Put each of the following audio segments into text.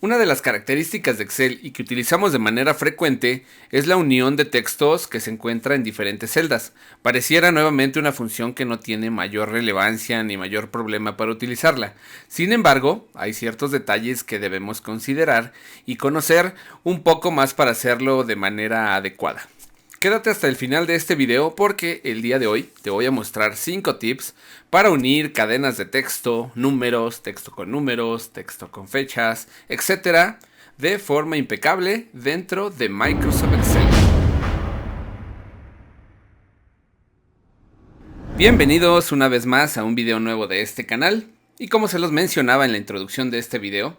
Una de las características de Excel y que utilizamos de manera frecuente es la unión de textos que se encuentra en diferentes celdas. Pareciera nuevamente una función que no tiene mayor relevancia ni mayor problema para utilizarla. Sin embargo, hay ciertos detalles que debemos considerar y conocer un poco más para hacerlo de manera adecuada. Quédate hasta el final de este video porque el día de hoy te voy a mostrar 5 tips para unir cadenas de texto, números, texto con fechas, etcétera, de forma impecable dentro de Microsoft Excel. Bienvenidos una vez más a un video nuevo de este canal y como se los mencionaba en la introducción de este video,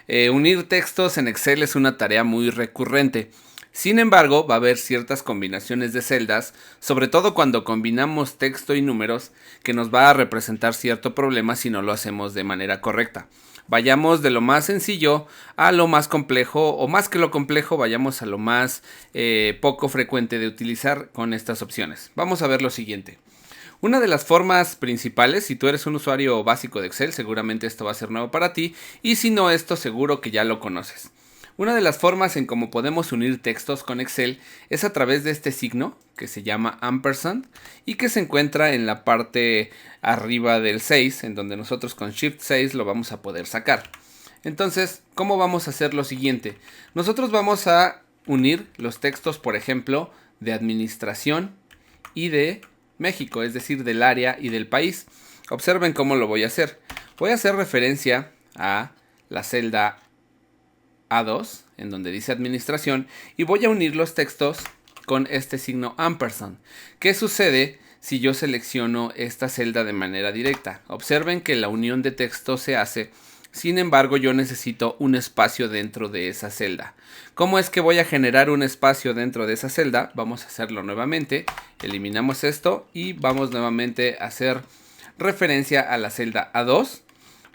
unir textos en Excel es una tarea muy recurrente. Sin embargo, va a haber ciertas combinaciones de celdas, sobre todo cuando combinamos texto y números, que nos va a representar cierto problema si no lo hacemos de manera correcta. Vayamos de lo más sencillo a lo más complejo, o más que lo complejo, vayamos a lo más poco frecuente de utilizar con estas opciones. Vamos a ver lo siguiente. Una de las formas principales, si tú eres un usuario básico de Excel, seguramente esto va a ser nuevo para ti, y si no, esto seguro que ya lo conoces. Una de las formas en cómo podemos unir textos con Excel es a través de este signo que se llama ampersand y que se encuentra en la parte arriba del 6, en donde nosotros con Shift 6 lo vamos a poder sacar. Entonces, ¿cómo vamos a hacer lo siguiente? Nosotros vamos a unir los textos, por ejemplo, de administración y de México, es decir, del área y del país. Observen cómo lo voy a hacer. Voy a hacer referencia a la celda A2, en donde dice administración, y voy a unir los textos con este signo ampersand. ¿Qué sucede si yo selecciono esta celda de manera directa? Observen que la unión de textos se hace, sin embargo yo necesito un espacio dentro de esa celda. ¿Cómo es que voy a generar un espacio dentro de esa celda? Vamos a hacerlo nuevamente, eliminamos esto y vamos nuevamente a hacer referencia a la celda A2.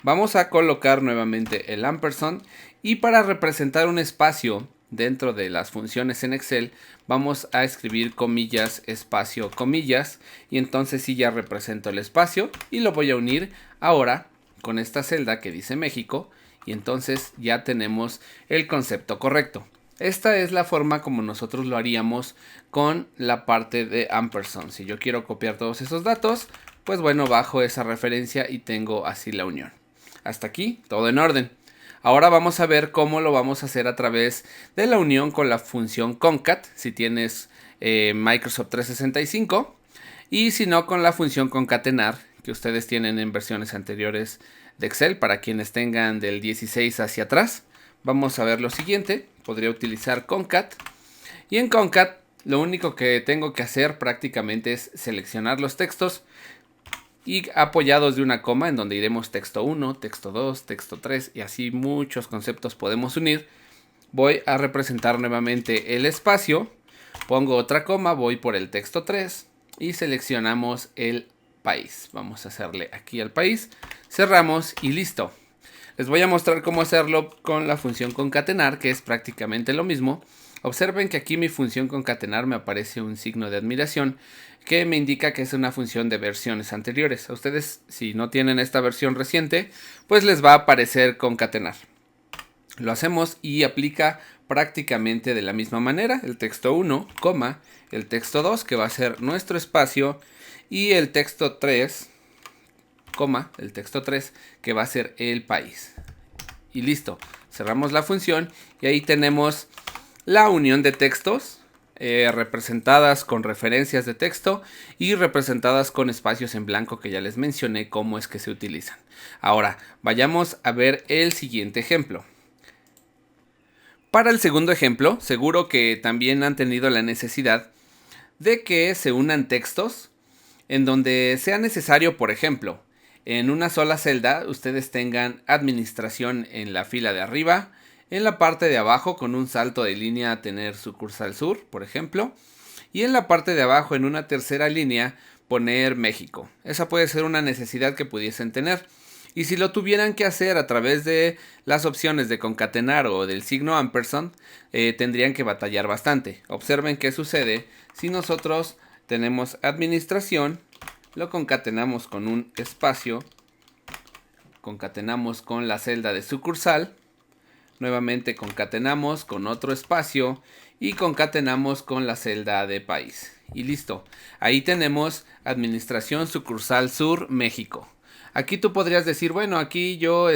Vamos a colocar nuevamente el ampersand y para representar un espacio dentro de las funciones en Excel vamos a escribir comillas, espacio, comillas y entonces sí ya represento el espacio y lo voy a unir ahora con esta celda que dice México y entonces ya tenemos el concepto correcto. Esta es la forma como nosotros lo haríamos con la parte de ampersand. Si yo quiero copiar todos esos datos, pues bueno, bajo esa referencia y tengo así la unión. Hasta aquí, todo en orden. Ahora vamos a ver cómo lo vamos a hacer a través de la unión con la función concat, si tienes Microsoft 365, y si no con la función concatenar, que ustedes tienen en versiones anteriores de Excel, para quienes tengan del 16 hacia atrás. Vamos a ver lo siguiente, podría utilizar concat, y en concat lo único que tengo que hacer prácticamente es seleccionar los textos, y apoyados de una coma en donde iremos texto 1, texto 2, texto 3 y así muchos conceptos podemos unir. Voy a representar nuevamente el espacio, pongo otra coma, voy por el texto 3 y seleccionamos el país. Vamos a hacerle aquí al país, cerramos y listo. Les voy a mostrar cómo hacerlo con la función concatenar, que es prácticamente lo mismo. Observen que aquí mi función concatenar me aparece un signo de admiración que me indica que es una función de versiones anteriores. A ustedes, si no tienen esta versión reciente, pues les va a aparecer concatenar. Lo hacemos y aplica prácticamente de la misma manera. El texto 1, coma, el texto 2, que va a ser nuestro espacio, y el texto 3, coma, el texto 3, que va a ser el país. Y listo, cerramos la función y ahí tenemos la unión de textos representadas con referencias de texto y representadas con espacios en blanco que ya les mencioné cómo es que se utilizan. Ahora, vayamos a ver el siguiente ejemplo. Para el segundo ejemplo, seguro que también han tenido la necesidad de que se unan textos en donde sea necesario, por ejemplo, en una sola celda ustedes tengan administración en la fila de arriba, en la parte de abajo con un salto de línea tener sucursal sur, por ejemplo, y en la parte de abajo en una tercera línea poner México. Esa puede ser una necesidad que pudiesen tener. Y si lo tuvieran que hacer a través de las opciones de concatenar o del signo ampersand, tendrían que batallar bastante. Observen qué sucede si nosotros tenemos administración, lo concatenamos con un espacio, concatenamos con la celda de sucursal, Nuevamente concatenamos con otro espacio y concatenamos con la celda de país. Y listo. Ahí tenemos Administración Sucursal Sur, México. Aquí tú podrías decir, bueno, aquí yo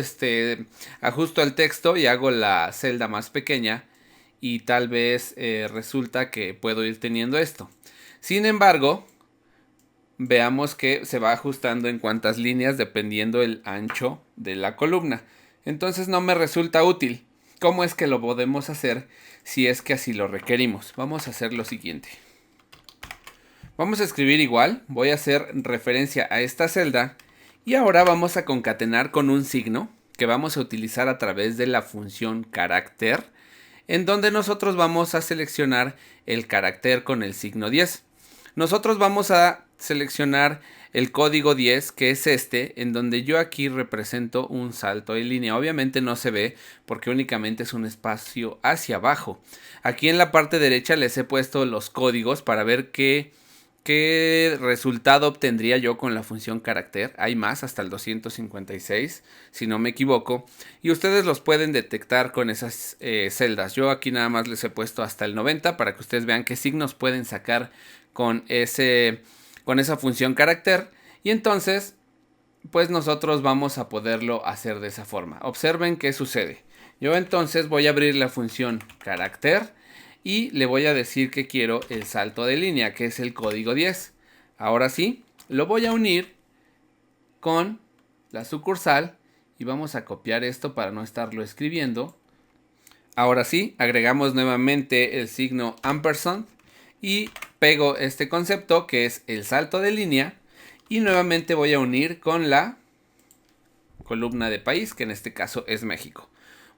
ajusto el texto y hago la celda más pequeña y tal vez resulta que puedo ir teniendo esto. Sin embargo, veamos que se va ajustando en cuantas líneas dependiendo el ancho de la columna. Entonces no me resulta útil. ¿Cómo es que lo podemos hacer si es que así lo requerimos? Vamos a hacer lo siguiente. Vamos a escribir igual, voy a hacer referencia a esta celda y ahora vamos a concatenar con un signo que vamos a utilizar a través de la función carácter, en donde nosotros vamos a seleccionar el carácter con el signo 10. Nosotros vamos a seleccionar el código 10, que es en donde yo aquí represento un salto de línea. Obviamente no se ve porque únicamente es un espacio hacia abajo. Aquí en la parte derecha les he puesto los códigos para ver qué resultado obtendría yo con la función carácter. Hay más, hasta el 256, si no me equivoco. Y ustedes los pueden detectar con esas celdas. Yo aquí nada más les he puesto hasta el 90 para que ustedes vean qué signos pueden sacar con esa función carácter. Y entonces, pues nosotros vamos a poderlo hacer de esa forma. Observen qué sucede. Yo entonces voy a abrir la función carácter y le voy a decir que quiero el salto de línea, que es el código 10. Ahora sí, lo voy a unir con la sucursal y vamos a copiar esto para no estarlo escribiendo. Ahora sí, agregamos nuevamente el signo ampersand y pego este concepto que es el salto de línea y nuevamente voy a unir con la columna de país, que en este caso es México.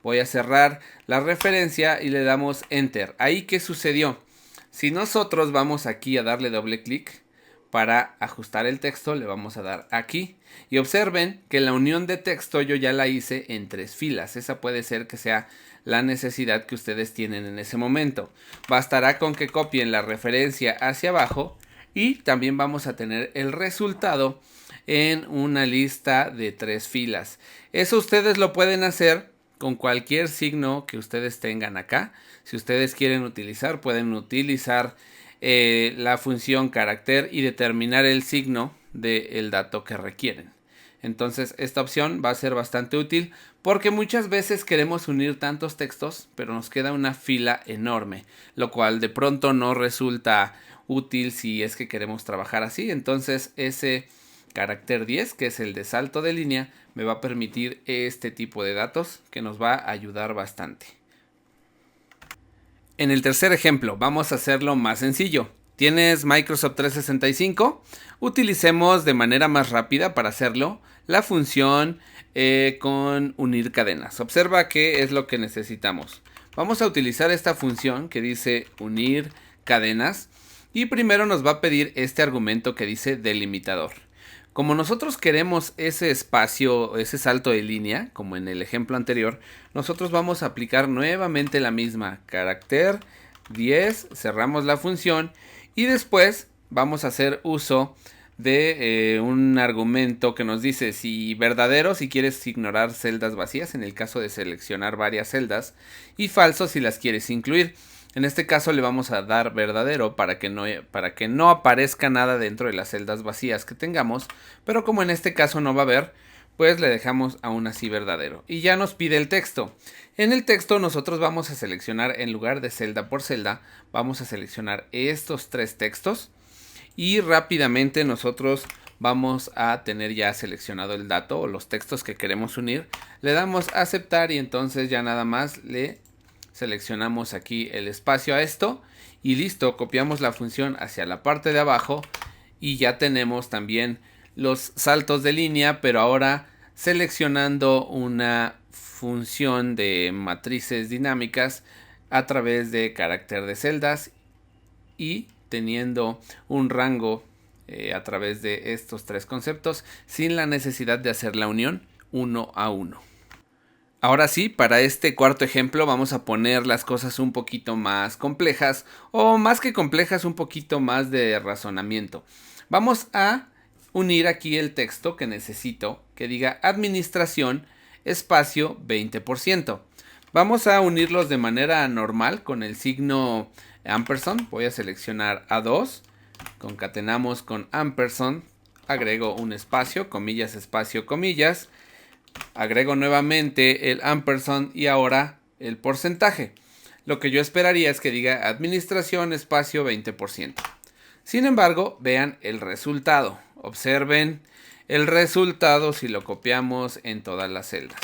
Voy a cerrar la referencia y le damos Enter. Ahí, ¿qué sucedió? Si nosotros vamos aquí a darle doble clic para ajustar el texto, le vamos a dar aquí. Y observen que la unión de texto yo ya la hice en 3 filas. Esa puede ser que sea la necesidad que ustedes tienen en ese momento. Bastará con que copien la referencia hacia abajo y también vamos a tener el resultado en una lista de 3 filas. Eso ustedes lo pueden hacer con cualquier signo que ustedes tengan acá. Si ustedes quieren utilizar, pueden utilizar la función carácter y determinar el signo del dato que requieren. Entonces esta opción va a ser bastante útil porque muchas veces queremos unir tantos textos, pero nos queda una fila enorme, lo cual de pronto no resulta útil si es que queremos trabajar así. Entonces ese carácter 10, que es el de salto de línea, me va a permitir este tipo de datos que nos va a ayudar bastante. En el tercer ejemplo vamos a hacerlo más sencillo. ¿Tienes Microsoft 365? Utilicemos de manera más rápida para hacerlo la función con unir cadenas. Observa qué es lo que necesitamos. Vamos a utilizar esta función que dice unir cadenas y primero nos va a pedir este argumento que dice delimitador. Como nosotros queremos ese espacio, ese salto de línea, como en el ejemplo anterior, nosotros vamos a aplicar nuevamente la misma carácter 10, cerramos la función y después vamos a hacer uso de un argumento que nos dice si verdadero si quieres ignorar celdas vacías, en el caso de seleccionar varias celdas, y falso si las quieres incluir. En este caso le vamos a dar verdadero para que no aparezca nada dentro de las celdas vacías que tengamos, pero como en este caso no va a haber, pues le dejamos aún así verdadero. Y ya nos pide el texto. En el texto nosotros vamos a seleccionar, en lugar de celda por celda, vamos a seleccionar estos 3 textos y rápidamente nosotros vamos a tener ya seleccionado el dato o los textos que queremos unir. Le damos a aceptar y entonces ya nada más le seleccionamos aquí el espacio a esto y listo, copiamos la función hacia la parte de abajo y ya tenemos también los saltos de línea, pero ahora seleccionando una función de matrices dinámicas a través de carácter de celdas y teniendo un rango a través de estos 3 conceptos sin la necesidad de hacer la unión 1 a 1. Ahora sí, para este cuarto ejemplo vamos a poner las cosas un poquito más complejas o más que complejas, un poquito más de razonamiento. Vamos a unir aquí el texto que necesito que diga administración espacio 20%. Vamos a unirlos de manera normal con el signo ampersand. Voy a seleccionar A2, concatenamos con ampersand, agrego un espacio, comillas, espacio, comillas, agrego nuevamente el ampersand y ahora el porcentaje. Lo que yo esperaría es que diga administración espacio 20%. Sin embargo, vean el resultado. Observen el resultado si lo copiamos en todas las celdas.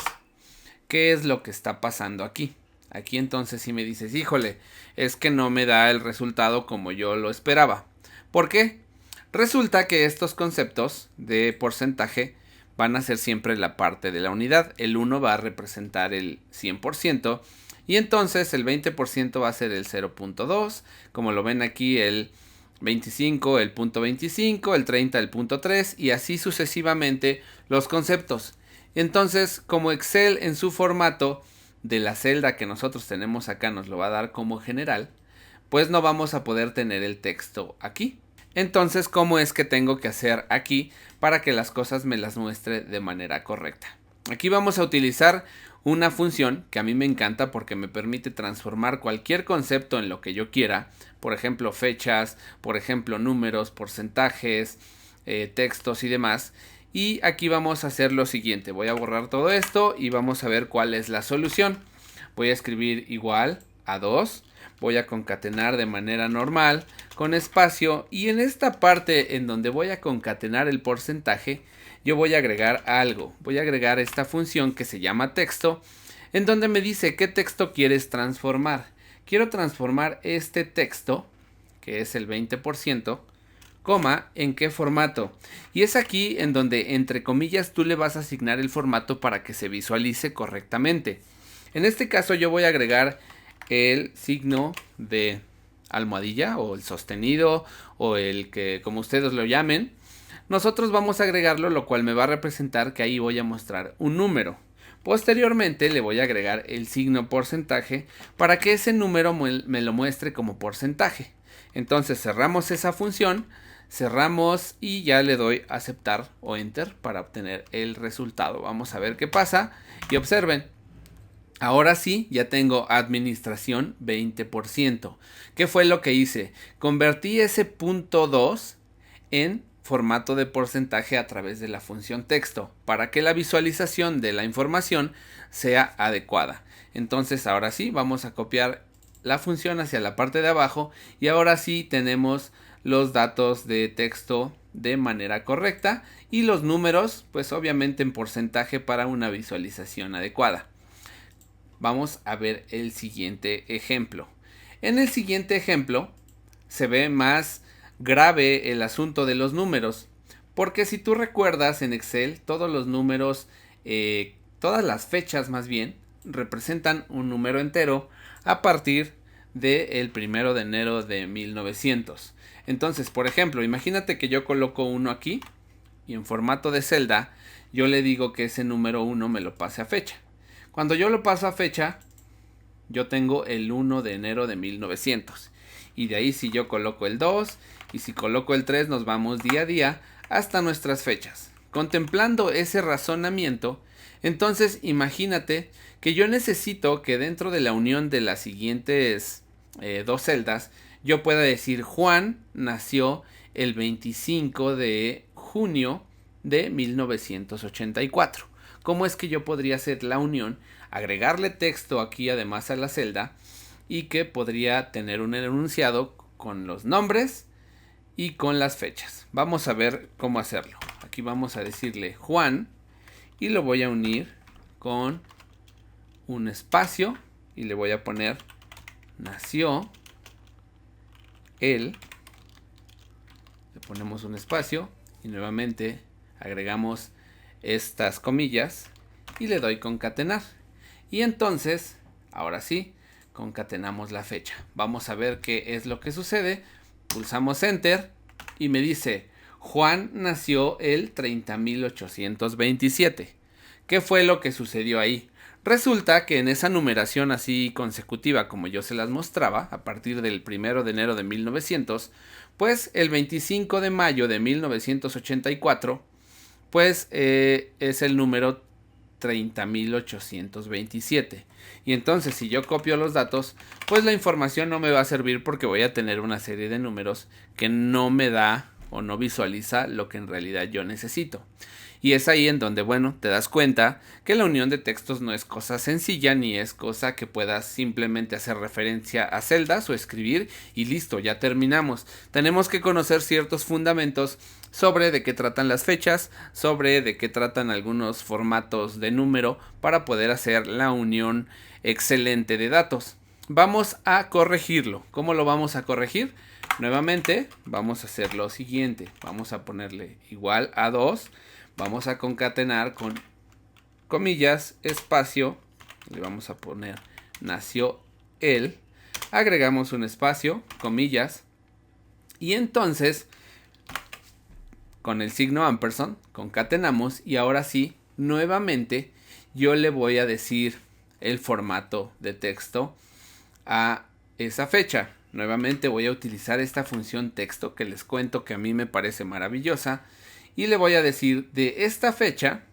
¿Qué es lo que está pasando aquí? Aquí entonces si me dices, híjole, es que no me da el resultado como yo lo esperaba. ¿Por qué? Resulta que estos conceptos de porcentaje van a ser siempre la parte de la unidad. El 1 va a representar el 100% y entonces el 20% va a ser el 0.2. Como lo ven aquí, el 25, el punto 25, el 30, el punto 3 y así sucesivamente los conceptos. Entonces, como Excel en su formato de la celda que nosotros tenemos acá nos lo va a dar como general, pues no vamos a poder tener el texto aquí. Entonces, ¿cómo es que tengo que hacer aquí para que las cosas me las muestre de manera correcta? Aquí vamos a utilizar una función que a mí me encanta porque me permite transformar cualquier concepto en lo que yo quiera. Por ejemplo, fechas, por ejemplo, números, porcentajes, textos y demás. Y aquí vamos a hacer lo siguiente. Voy a borrar todo esto y vamos a ver cuál es la solución. Voy a escribir igual a 2. Voy a concatenar de manera normal con espacio y en esta parte en donde voy a concatenar el porcentaje yo voy a agregar algo. Voy a agregar esta función que se llama texto en donde me dice qué texto quieres transformar. Quiero transformar este texto que es el 20%, coma, ¿en qué formato? Y es aquí en donde entre comillas tú le vas a asignar el formato para que se visualice correctamente. En este caso yo voy a agregar el signo de almohadilla o el sostenido o el que como ustedes lo llamen. Nosotros vamos a agregarlo, lo cual me va a representar que ahí voy a mostrar un número. Posteriormente le voy a agregar el signo porcentaje para que ese número me lo muestre como porcentaje. Entonces cerramos esa función, cerramos y ya le doy a aceptar o enter para obtener el resultado. Vamos a ver qué pasa y observen. Ahora sí, ya tengo administración 20%. ¿Qué fue lo que hice? Convertí ese punto 2 en formato de porcentaje a través de la función texto para que la visualización de la información sea adecuada. Entonces ahora sí, vamos a copiar la función hacia la parte de abajo y ahora sí tenemos los datos de texto de manera correcta y los números pues obviamente en porcentaje para una visualización adecuada. Vamos a ver el siguiente ejemplo. En el siguiente ejemplo se ve más grave el asunto de los números, porque si tú recuerdas en Excel todos los números, todas las fechas más bien, representan un número entero a partir del 1 de enero de 1900. Entonces, por ejemplo, imagínate que yo coloco uno aquí y en formato de celda yo le digo que ese número 1 me lo pase a fecha. Cuando yo lo paso a fecha, yo tengo el 1 de enero de 1900. Y de ahí si yo coloco el 2 y si coloco el 3 nos vamos día a día hasta nuestras fechas. Contemplando ese razonamiento, entonces imagínate que yo necesito que dentro de la unión de las siguientes dos celdas yo pueda decir Juan nació el 25 de junio de 1984. ¿Cómo es que yo podría hacer la unión? Agregarle texto aquí además a la celda y que podría tener un enunciado con los nombres y con las fechas. Vamos a ver cómo hacerlo. Aquí vamos a decirle Juan y lo voy a unir con un espacio y le voy a poner nació él. Le ponemos un espacio y nuevamente agregamos estas comillas y le doy concatenar. Y entonces, ahora sí, concatenamos la fecha. Vamos a ver qué es lo que sucede. Pulsamos enter y me dice Juan nació el 30.827. ¿Qué fue lo que sucedió ahí? Resulta que en esa numeración así consecutiva como yo se las mostraba, a partir del 1 de enero de 1900, pues el 25 de mayo de 1984, pues es el número 30.827. Y entonces si yo copio los datos, pues la información no me va a servir porque voy a tener una serie de números que no me da o no visualiza lo que en realidad yo necesito. Y es ahí en donde, bueno, te das cuenta que la unión de textos no es cosa sencilla ni es cosa que puedas simplemente hacer referencia a celdas o escribir y listo, ya terminamos. Tenemos que conocer ciertos fundamentos sobre de qué tratan las fechas, sobre de qué tratan algunos formatos de número para poder hacer la unión excelente de datos. Vamos a corregirlo. ¿Cómo lo vamos a corregir? Nuevamente vamos a hacer lo siguiente. Vamos a ponerle igual a 2. Vamos a concatenar con comillas, espacio, le vamos a poner nació él, agregamos un espacio, comillas, y entonces con el signo ampersand concatenamos y ahora sí, nuevamente yo le voy a decir el formato de texto a esa fecha. Nuevamente voy a utilizar esta función texto que les cuento que a mí me parece maravillosa. Y le voy a decir de esta fecha,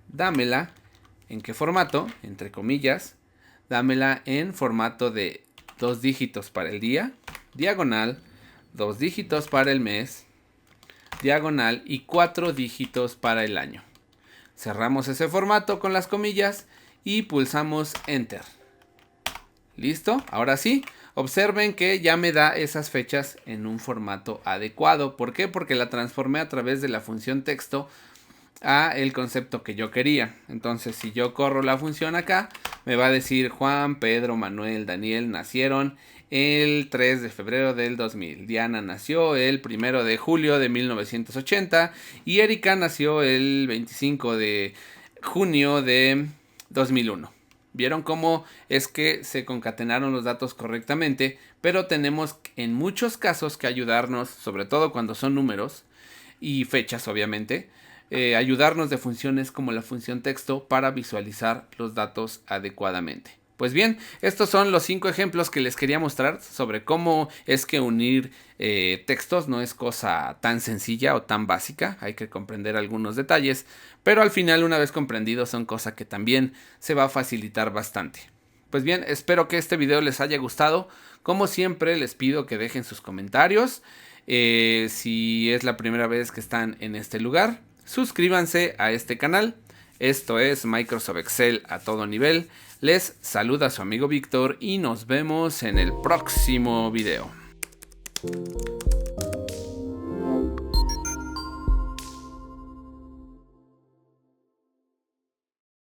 dámela en qué formato, entre comillas, dámela en formato de 2 dígitos para el día, diagonal, 2 dígitos para el mes, diagonal y 4 dígitos para el año. Cerramos ese formato con las comillas y pulsamos Enter. ¿Listo? Ahora sí, observen que ya me da esas fechas en un formato adecuado. ¿Por qué? Porque la transformé a través de la función texto a el concepto que yo quería. Entonces, si yo corro la función acá, me va a decir Juan, Pedro, Manuel, Daniel nacieron el 3 de febrero del 2000. Diana nació el 1 de julio de 1980 y Erika nació el 25 de junio de 2001. ¿Vieron cómo es que se concatenaron los datos correctamente? Pero tenemos en muchos casos que ayudarnos, sobre todo cuando son números y fechas obviamente, ayudarnos de funciones como la función texto para visualizar los datos adecuadamente. Pues bien, estos son los 5 ejemplos que les quería mostrar sobre cómo es que unir textos no es cosa tan sencilla o tan básica. Hay que comprender algunos detalles, pero al final, una vez comprendidos, son cosas que también se va a facilitar bastante. Pues bien, espero que este video les haya gustado. Como siempre, les pido que dejen sus comentarios. Si es la primera vez que están en este lugar, suscríbanse a este canal. Esto es Microsoft Excel a todo nivel. Les saluda su amigo Víctor y nos vemos en el próximo video.